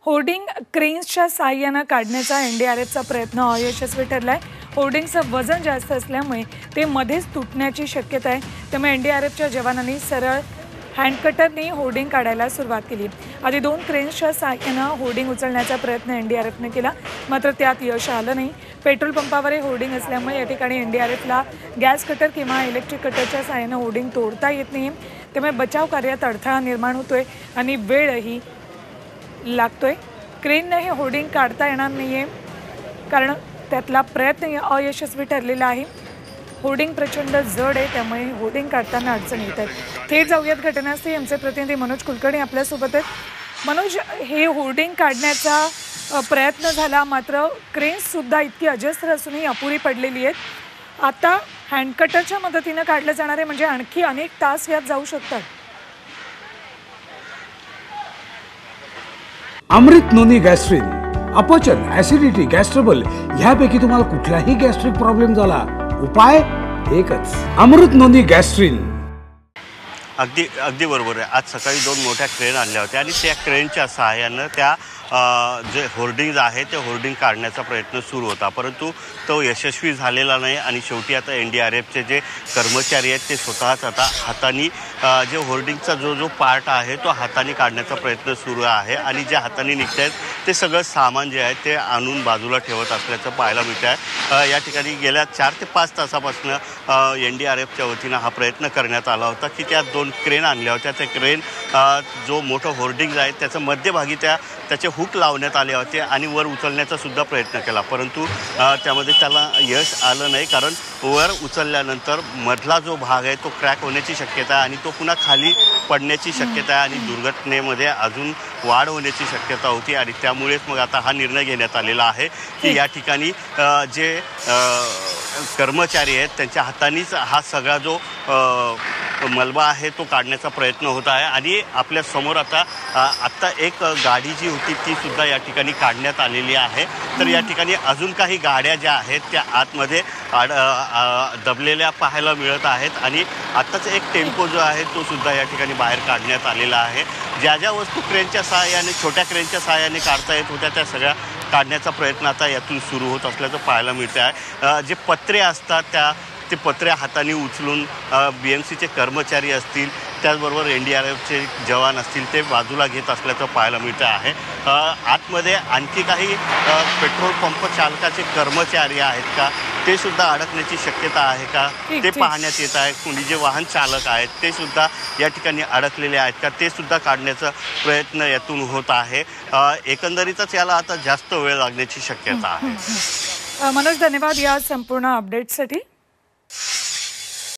Hoarding क्रेन्सच्या साहाय्याने काढण्याचा एनडीआरएफचा प्रयत्न अयशस्वी ठरलाय। होर्डिंगचं वजन जास्त असल्यामुळे ते मध्येच तुटण्याची शक्यता आहे। त्यामुळे एनडीआरएफच्या जवानांनी सरळ हँडकटरने होर्डिंग काढायला सुरुवात केली। आधी 2 क्रेन्सच्या साहाय्याने होर्डिंग उचलण्याचा प्रयत्न एनडीआरएफने केला, मात्र त्यात यश आलं नाही। पेट्रोल पंपावर होर्डिंग असल्यामुळे या ठिकाणी एनडीआरएफला गॅस कटर किंवा इलेक्ट्रिक कटरच्या साहाय्याने होर्डिंग तोडता येत नाही। त्यामुळे बचाव कार्यात अडथळा निर्माण होतोय आणि वेळही लागतोय। क्रेनने हे होर्डिंग काढता येणार नाहीये, कारण त्यातला प्रयत्न अयशस्वी ठरलेला आहे। होर्डिंग प्रचंड जड आहे, त्यामुळे होर्डिंग काढताना अडचणी येत आहेत। थेट जाऊयात घटनास्थळी। आमचे प्रतिनिधी मनोज कुलकर्णी आपल्यासोबत आहेत। मनोज, हे होर्डिंग काढण्याचा प्रयत्न झाला, मात्र क्रेन्स सुद्धा इतकी अजस्त्र असूनही अपुरी पडलेली आहेत। आता हँडकटरच्या मदतीने काढलं जाणार आहे, म्हणजे आणखी अनेक तास यात जाऊ शकतात। अमृत नोनी गॅस्ट्रिन, अपचन, ऍसिडिटी, गॅस ट्रबल ह्यापैकी तुम्हाला कुठलाही गॅस्ट्रिक प्रॉब्लेम झाला, उपाय एकच, अमृत नोनी गॅस्ट्रिन। अगदी बरोबर आहे। आज सकाळी 2 मोठ्या क्रेन आणल्या होत्या आणि त्या क्रेनच्या सहाय्याने त्या जे होर्डिंग आहे ते होर्डिंग काढण्याचा प्रयत्न सुरू होता, परंतु तो यशस्वी झालेला नाही। आणि शेवटी आता एनडीआरएफचे जे कर्मचारी आहेत ते स्वतःच आता हाताने जे होर्डिंगचा जो पार्ट आहे तो हाताने काढण्याचा प्रयत्न सुरू आहे। आणि जे हाताने निघत आहेत ते सगळं सामान जे आहे ते आणून बाजूला ठेवत असल्याचं पाहायला मिळत आहे। या ठिकाणी गेल्या 4 ते 5 तासापासून एनडीआरएफच्या वतीनं हा प्रयत्न करण्यात आला होता की त्या 2 क्रेन आणल्या होत्या। त्या क्रेन जो मोठं होर्डिंग आहे त्याचं मध्यभागी त्याचे हुक लावण्यात आले होते आणि वर उचलण्याचा सुद्धा प्रयत्न केला, परंतु त्यामध्ये त्याला यश आलं नाही। कारण वर उचलल्यानंतर मधला जो भाग आहे तो क्रॅक होण्याची शक्यता आहे आणि तो पुन्हा खाली पडण्याची शक्यता आहे आणि दुर्घटनेमध्ये अजून वाढ होण्याची शक्यता होती। आणि त्यामुळेच मग आता हा निर्णय घेण्यात आलेला आहे की या ठिकाणी जे कर्मचारी आहेत त्यांच्या हातानेच हा सगळा जो मलबा आहे तो काढण्याचा प्रयत्न होत आहे। आणि आपल्या समोर आत्ता एक गाडी जी होती ती सुद्धा या ठिकाणी काढण्यात आलेली आहे। तर या ठिकाणी अजून काही गाड्या ज्या आहेत त्या आतमध्ये दबलेल्या पाहायला मिळत आहेत। आणि आत्ताच एक टेम्पो जो आहे तो सुद्धा या ठिकाणी बाहेर काढण्यात आलेला आहे। ज्या वस्तू क्रेनच्या सहाय्याने, छोट्या क्रेनच्या सहाय्याने काढता येत होत्या त्या सगळ्या काढण्याचा प्रयत्न आता यातून सुरू होत असल्याचं पाहायला मिळतं आहे। जे पत्रे असतात ते पत्रे हाताने उचलून BMCचे कर्मचारी असतील, त्याचबरोबर एनडीआरएफचे जवान असतील ते बाजूला घेत असल्याचं पाहायला मिळतं आहे। आतमध्ये आणखी काही पेट्रोल पंप चालकाचे कर्मचारी आहेत का ते सुद्धा अडकण्याची शक्यता आहे का ते पाहण्यात येत आहे। कोणी जे वाहन चालक आहेत ते सुद्धा या ठिकाणी अडकलेले आहेत का ते सुद्धा काढण्याचा प्रयत्न यातून होत आहे। एकंदरीतच याला आता जास्त वेळ लागण्याची शक्यता आहे। मनोज, धन्यवाद या संपूर्ण अपडेटसाठी।